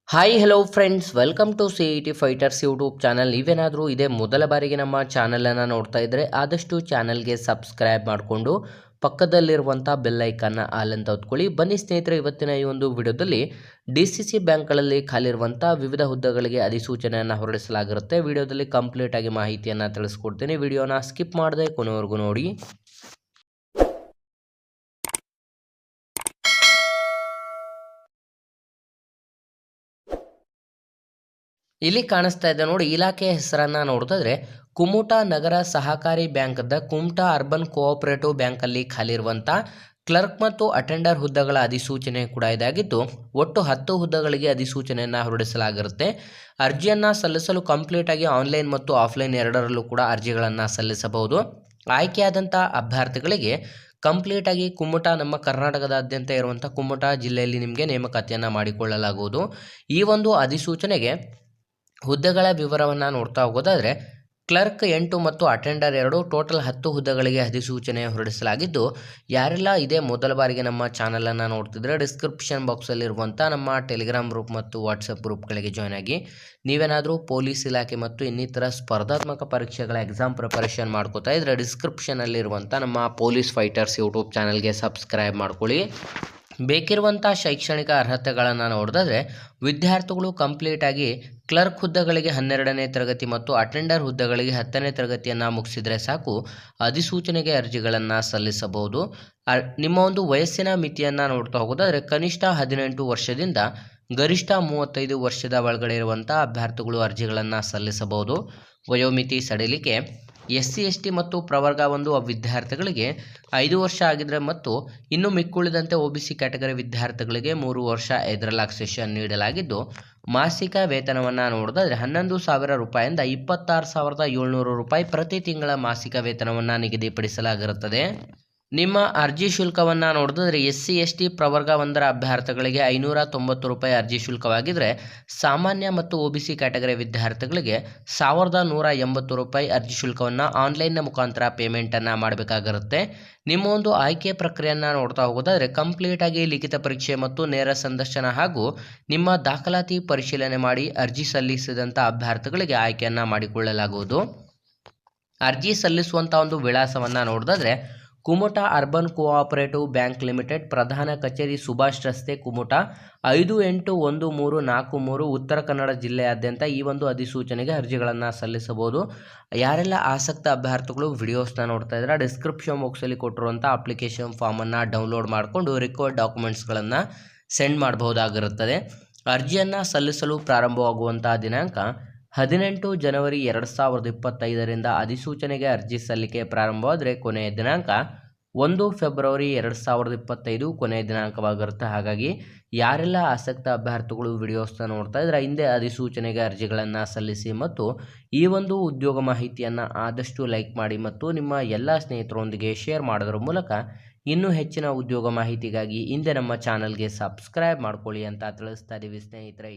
Hi hello friends, welcome to CET fighters YouTube channel. ನೀವೇನಾದರೂ ಇದೇ ಮೊದಲ ಬಾರಿಗೆ ನಮ್ಮ ಚಾನಲನ್ನು ನೋಡ್ತಾ ಇದ್ದರೆ ಆದಷ್ಟು ಚಾನಲ್ಗೆ ಸಬ್ಸ್ಕ್ರೈಬ್ ಮಾಡಿಕೊಂಡು ಪಕ್ಕದಲ್ಲಿರುವಂಥ ಬೆಲ್ ಐಕನ್ನ ಆಲ್ ಅಂತ ಹೊತ್ಕೊಳ್ಳಿ. ಬನ್ನಿ ಸ್ನೇಹಿತರೆ, ಇವತ್ತಿನ ಈ ಒಂದು ವಿಡಿಯೋದಲ್ಲಿ DCC ಬ್ಯಾಂಕ್ಗಳಲ್ಲಿ ಖಾಲಿರುವಂಥ ವಿವಿಧ ಹುದ್ದೆಗಳಿಗೆ ಅಧಿಸೂಚನೆಯನ್ನು ಹೊರಡಿಸಲಾಗಿರುತ್ತೆ. ವಿಡಿಯೋದಲ್ಲಿ ಕಂಪ್ಲೀಟ್ ಆಗಿ ಮಾಹಿತಿಯನ್ನು ತಿಳಿಸ್ಕೊಡ್ತೀನಿ. ವಿಡಿಯೋನ ಸ್ಕಿಪ್ ಮಾಡದೆ ಕೊನೆವರೆಗೂ ನೋಡಿ. ಇಲ್ಲಿ ಕಾಣಿಸ್ತಾ ಇದೆ ನೋಡಿ, ಇಲಾಖೆಯ ಹೆಸರನ್ನು ನೋಡ್ತಿದ್ರೆ ಕುಮಟಾ ನಗರ ಸಹಕಾರಿ ಬ್ಯಾಂಕ್ದ ಕುಮಟಾ ಅರ್ಬನ್ ಕೋಆಪರೇಟಿವ್ ಬ್ಯಾಂಕಲ್ಲಿ ಖಾಲಿರುವಂಥ ಕ್ಲರ್ಕ್ ಮತ್ತು ಅಟೆಂಡರ್ ಹುದ್ದೆಗಳ ಅಧಿಸೂಚನೆ ಕೂಡ ಇದಾಗಿದ್ದು, ಒಟ್ಟು 10 ಹುದ್ದೆಗಳಿಗೆ ಅಧಿಸೂಚನೆಯನ್ನು ಹೊರಡಿಸಲಾಗಿರುತ್ತೆ. ಅರ್ಜಿಯನ್ನು ಸಲ್ಲಿಸಲು ಕಂಪ್ಲೀಟ್ ಆಗಿ ಆನ್ಲೈನ್ ಮತ್ತು ಆಫ್ಲೈನ್ ಎರಡರಲ್ಲೂ ಕೂಡ ಅರ್ಜಿಗಳನ್ನು ಸಲ್ಲಿಸಬಹುದು. ಆಯ್ಕೆಯಾದಂಥ ಅಭ್ಯರ್ಥಿಗಳಿಗೆ ಕಂಪ್ಲೀಟ್ ಆಗಿ ಕುಮಟಾ, ನಮ್ಮ ಕರ್ನಾಟಕದಾದ್ಯಂತ ಇರುವಂಥ ಕುಮಟಾ ಜಿಲ್ಲೆಯಲ್ಲಿ ನಿಮಗೆ ನೇಮಕಾತಿಯನ್ನು ಮಾಡಿಕೊಳ್ಳಲಾಗುವುದು. ಈ ಒಂದು ಅಧಿಸೂಚನೆಗೆ ಹುದ್ದೆಗಳ ವಿವರವನ್ನು ನೋಡ್ತಾ ಹೋಗೋದಾದರೆ, ಕ್ಲರ್ಕ್ 8 ಮತ್ತು ಅಟೆಂಡರ್ 2 ಟೋಟಲ್ 10 ಹುದ್ದೆಗಳಿಗೆ ಅಧಿಸೂಚನೆ ಹೊರಡಿಸಲಾಗಿದ್ದು, ಯಾರೆಲ್ಲ ಇದೇ ಮೊದಲ ಬಾರಿಗೆ ನಮ್ಮ ಚಾನಲನ್ನು ನೋಡ್ತಿದ್ರೆ ಡಿಸ್ಕ್ರಿಪ್ಷನ್ ಬಾಕ್ಸಲ್ಲಿರುವಂಥ ನಮ್ಮ ಟೆಲಿಗ್ರಾಮ್ ಗ್ರೂಪ್ ಮತ್ತು ವಾಟ್ಸಪ್ ಗ್ರೂಪ್ಗಳಿಗೆ ಜಾಯ್ನ್ ಆಗಿ, ನೀವೇನಾದರೂ ಪೊಲೀಸ್ ಇಲಾಖೆ ಮತ್ತು ಇನ್ನಿತರ ಸ್ಪರ್ಧಾತ್ಮಕ ಪರೀಕ್ಷೆಗಳ ಎಕ್ಸಾಮ್ ಪ್ರಿಪರೇಷನ್ ಮಾಡ್ಕೋತಾ ಇದ್ದರೆ ಡಿಸ್ಕ್ರಿಪ್ಷನಲ್ಲಿರುವಂಥ ನಮ್ಮ ಪೊಲೀಸ್ ಫೈಟರ್ಸ್ ಯೂಟ್ಯೂಬ್ ಚಾನಲ್ಗೆ ಸಬ್ಸ್ಕ್ರೈಬ್ ಮಾಡ್ಕೊಳ್ಳಿ. ಬೇಕಿರುವಂಥ ಶೈಕ್ಷಣಿಕ ಅರ್ಹತೆಗಳನ್ನು ನೋಡಿದ್ರೆ, ವಿದ್ಯಾರ್ಥಿಗಳು ಕಂಪ್ಲೀಟಾಗಿ ಕ್ಲರ್ಕ್ ಹುದ್ದೆಗಳಿಗೆ 12ನೇ ತರಗತಿ ಮತ್ತು ಅಟೆಂಡರ್ ಹುದ್ದೆಗಳಿಗೆ 10ನೇ ತರಗತಿಯನ್ನು ಮುಗಿಸಿದರೆ ಸಾಕು, ಅಧಿಸೂಚನೆಗೆ ಅರ್ಜಿಗಳನ್ನು ಸಲ್ಲಿಸಬಹುದು. ನಿಮ್ಮ ಒಂದು ವಯಸ್ಸಿನ ಮಿತಿಯನ್ನು ನೋಡ್ತಾ ಹೋಗೋದಾದರೆ, ಕನಿಷ್ಠ 18 ವರ್ಷದಿಂದ ಗರಿಷ್ಠ 35 ವರ್ಷದ ಒಳಗಡೆ ಇರುವಂಥ ಅಭ್ಯರ್ಥಿಗಳು ಅರ್ಜಿಗಳನ್ನು ಸಲ್ಲಿಸಬಹುದು. ವಯೋಮಿತಿ ಸಡಿಲಿಕೆ SC ST ಮತ್ತು ಪ್ರವರ್ಗ 1 ವಿದ್ಯಾರ್ಥಿಗಳಿಗೆ 5 ವರ್ಷ ಆಗಿದ್ರೆ ಮತ್ತು ಇನ್ನು ಮಿಕ್ಕುಳಿದಂತೆ OBC ಕ್ಯಾಟಗರಿ ವಿದ್ಯಾರ್ಥಿಗಳಿಗೆ 3 ವರ್ಷ ರಿಲ್ಯಾಕ್ಸೇಷನ್ ನೀಡಲಾಗಿದ್ದು, ಮಾಸಿಕ ವೇತನವನ್ನು ನೋಡಿದ್ರೆ 11,000 ರೂಪಾಯಿಂದ 26,700 ರೂಪಾಯಿ ಪ್ರತಿ ತಿಂಗಳ ಮಾಸಿಕ ವೇತನವನ್ನು ನಿಗದಿಪಡಿಸಲಾಗಿರುತ್ತದೆ. ನಿಮ್ಮ ಅರ್ಜಿ ಶುಲ್ಕವನ್ನು ನೋಡಿದ್ರೆ SC ST ಪ್ರವರ್ಗ 1 ಅಭ್ಯರ್ಥಿಗಳಿಗೆ 590 ರೂಪಾಯಿ ಅರ್ಜಿ ಶುಲ್ಕವಾಗಿದ್ದರೆ, ಸಾಮಾನ್ಯ ಮತ್ತು OBC ಕ್ಯಾಟಗರಿ ವಿದ್ಯಾರ್ಥಿಗಳಿಗೆ 1,180 ರೂಪಾಯಿ ಅರ್ಜಿ ಶುಲ್ಕವನ್ನು ಆನ್ಲೈನ್ನ ಮುಖಾಂತರ ಪೇಮೆಂಟನ್ನು ಮಾಡಬೇಕಾಗಿರುತ್ತೆ. ನಿಮ್ಮ ಒಂದು ಆಯ್ಕೆ ಪ್ರಕ್ರಿಯೆಯನ್ನು ನೋಡ್ತಾ ಹೋಗೋದಾದರೆ, ಕಂಪ್ಲೀಟಾಗಿ ಲಿಖಿತ ಪರೀಕ್ಷೆ ಮತ್ತು ನೇರ ಸಂದರ್ಶನ ಹಾಗೂ ನಿಮ್ಮ ದಾಖಲಾತಿ ಪರಿಶೀಲನೆ ಮಾಡಿ ಅರ್ಜಿ ಸಲ್ಲಿಸಿದಂಥ ಅಭ್ಯರ್ಥಿಗಳಿಗೆ ಆಯ್ಕೆಯನ್ನು ಮಾಡಿಕೊಳ್ಳಲಾಗುವುದು. ಅರ್ಜಿ ಸಲ್ಲಿಸುವಂಥ ಒಂದು ವಿಳಾಸವನ್ನು ನೋಡಿದ್ರೆ, Kumta urban cooperative bank limited, ಪ್ರಧಾನ ಕಚೇರಿ ಸುಭಾಷ್ ರಸ್ತೆ, ಕುಮಟಾ 581343, ಉತ್ತರ ಕನ್ನಡ ಜಿಲ್ಲೆಯಾದ್ಯಂತ ಈ ಒಂದು ಅಧಿಸೂಚನೆಗೆ ಅರ್ಜಿಗಳನ್ನು ಸಲ್ಲಿಸಬಹುದು. ಯಾರೆಲ್ಲ ಆಸಕ್ತ ಅಭ್ಯರ್ಥಿಗಳು ವಿಡಿಯೋಸ್ನ ನೋಡ್ತಾ ಇದ್ದಾರೆ, ಡಿಸ್ಕ್ರಿಪ್ಷನ್ ಬಾಕ್ಸಲ್ಲಿ ಕೊಟ್ಟಿರುವಂಥ ಅಪ್ಲಿಕೇಶನ್ ಫಾರ್ಮನ್ನು ಡೌನ್ಲೋಡ್ ಮಾಡಿಕೊಂಡು ರಿಕ್ವೈರ್ಡ್ ಡಾಕ್ಯುಮೆಂಟ್ಸ್ಗಳನ್ನು ಸೆಂಡ್ ಮಾಡಬಹುದಾಗಿರುತ್ತದೆ. ಅರ್ಜಿಯನ್ನು ಸಲ್ಲಿಸಲು ಪ್ರಾರಂಭವಾಗುವಂಥ ದಿನಾಂಕ 18 ಜನವರಿ 2025ರಿಂದ ಅಧಿಸೂಚನೆಗೆ ಅರ್ಜಿ ಸಲ್ಲಿಕೆ ಪ್ರಾರಂಭವಾದರೆ ಕೊನೆಯ ದಿನಾಂಕ 1 ಫೆಬ್ರವರಿ 2025 ಕೊನೆಯ ದಿನಾಂಕವಾಗಿರುತ್ತೆ. ಹಾಗಾಗಿ ಯಾರೆಲ್ಲ ಆಸಕ್ತ ಅಭ್ಯರ್ಥಿಗಳು ವಿಡಿಯೋಸ್ನ ನೋಡ್ತಾ ಇದ್ರೆ ಹಿಂದೆ ಅಧಿಸೂಚನೆಗೆ ಅರ್ಜಿಗಳನ್ನು ಸಲ್ಲಿಸಿ ಮತ್ತು ಈ ಒಂದು ಉದ್ಯೋಗ ಮಾಹಿತಿಯನ್ನು ಆದಷ್ಟು ಲೈಕ್ ಮಾಡಿ ಮತ್ತು ನಿಮ್ಮ ಎಲ್ಲ ಸ್ನೇಹಿತರೊಂದಿಗೆ ಶೇರ್ ಮಾಡೋದ್ರ ಮೂಲಕ ಇನ್ನೂ ಹೆಚ್ಚಿನ ಉದ್ಯೋಗ ಮಾಹಿತಿಗಾಗಿ ಹಿಂದೆ ನಮ್ಮ ಚಾನಲ್ಗೆ ಸಬ್ಸ್ಕ್ರೈಬ್ ಮಾಡ್ಕೊಳ್ಳಿ ಅಂತ ತಿಳಿಸ್ತಾ ಇದ್ದೀವಿ ಸ್ನೇಹಿತರೆ.